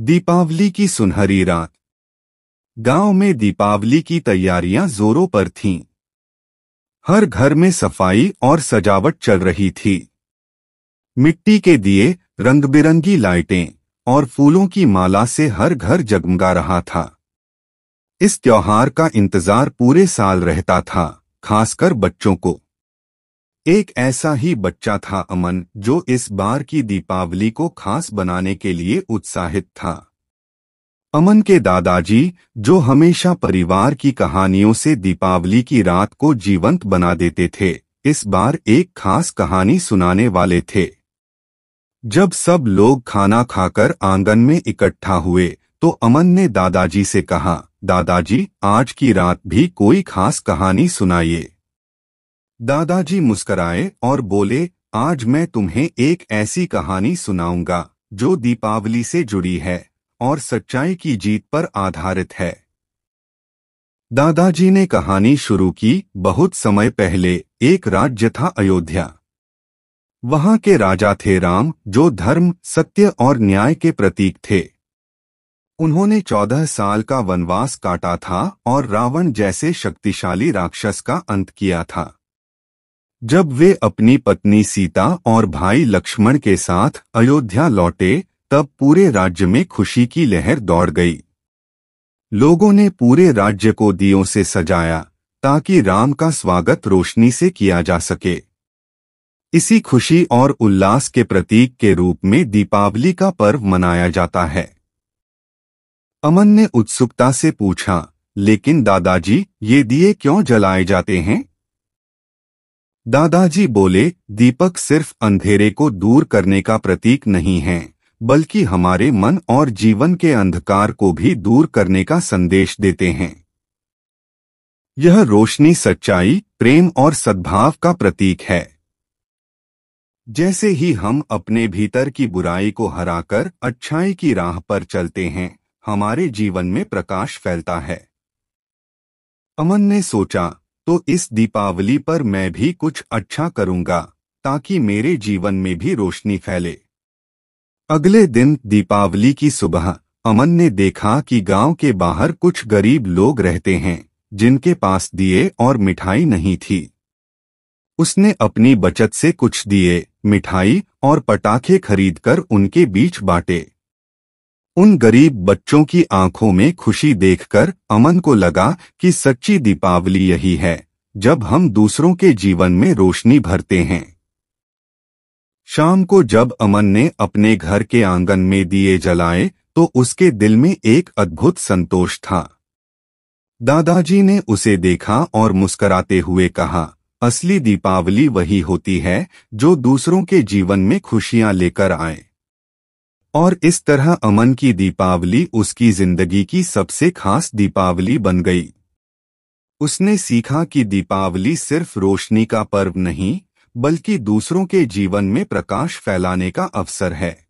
दीपावली की सुनहरी रात। गांव में दीपावली की तैयारियां जोरों पर थीं। हर घर में सफाई और सजावट चल रही थी। मिट्टी के दिए, रंग-बिरंगी लाइटें और फूलों की माला से हर घर जगमगा रहा था। इस त्योहार का इंतजार पूरे साल रहता था, खासकर बच्चों को। एक ऐसा ही बच्चा था अमन, जो इस बार की दीपावली को खास बनाने के लिए उत्साहित था। अमन के दादाजी, जो हमेशा परिवार की कहानियों से दीपावली की रात को जीवंत बना देते थे, इस बार एक खास कहानी सुनाने वाले थे। जब सब लोग खाना खाकर आंगन में इकट्ठा हुए, तो अमन ने दादाजी से कहा, दादाजी, आज की रात भी कोई खास कहानी सुनाइए। दादाजी मुस्कराए और बोले, आज मैं तुम्हें एक ऐसी कहानी सुनाऊंगा जो दीपावली से जुड़ी है और सच्चाई की जीत पर आधारित है। दादाजी ने कहानी शुरू की। बहुत समय पहले एक राज्य था, अयोध्या। वहां के राजा थे राम, जो धर्म, सत्य और न्याय के प्रतीक थे। उन्होंने 14 साल का वनवास काटा था और रावण जैसे शक्तिशाली राक्षस का अंत किया था। जब वे अपनी पत्नी सीता और भाई लक्ष्मण के साथ अयोध्या लौटे, तब पूरे राज्य में खुशी की लहर दौड़ गई। लोगों ने पूरे राज्य को दियों से सजाया, ताकि राम का स्वागत रोशनी से किया जा सके। इसी खुशी और उल्लास के प्रतीक के रूप में दीपावली का पर्व मनाया जाता है। अमन ने उत्सुकता से पूछा, लेकिन दादाजी, ये दिए क्यों जलाए जाते हैं? दादाजी बोले, दीपक सिर्फ अंधेरे को दूर करने का प्रतीक नहीं है, बल्कि हमारे मन और जीवन के अंधकार को भी दूर करने का संदेश देते हैं। यह रोशनी सच्चाई, प्रेम और सद्भाव का प्रतीक है। जैसे ही हम अपने भीतर की बुराई को हराकर अच्छाई की राह पर चलते हैं, हमारे जीवन में प्रकाश फैलता है। अमन ने सोचा, तो इस दीपावली पर मैं भी कुछ अच्छा करूंगा, ताकि मेरे जीवन में भी रोशनी फैले। अगले दिन दीपावली की सुबह अमन ने देखा कि गांव के बाहर कुछ गरीब लोग रहते हैं, जिनके पास दिए और मिठाई नहीं थी। उसने अपनी बचत से कुछ दिए, मिठाई और पटाखे खरीदकर उनके बीच बांटे। उन गरीब बच्चों की आंखों में खुशी देखकर अमन को लगा कि सच्ची दीपावली यही है, जब हम दूसरों के जीवन में रोशनी भरते हैं। शाम को जब अमन ने अपने घर के आंगन में दिए जलाए, तो उसके दिल में एक अद्भुत संतोष था। दादाजी ने उसे देखा और मुस्कुराते हुए कहा, असली दीपावली वही होती है जो दूसरों के जीवन में खुशियां लेकर आए। और इस तरह अमन की दीपावली उसकी जिंदगी की सबसे खास दीपावली बन गई। उसने सीखा कि दीपावली सिर्फ रोशनी का पर्व नहीं, बल्कि दूसरों के जीवन में प्रकाश फैलाने का अवसर है।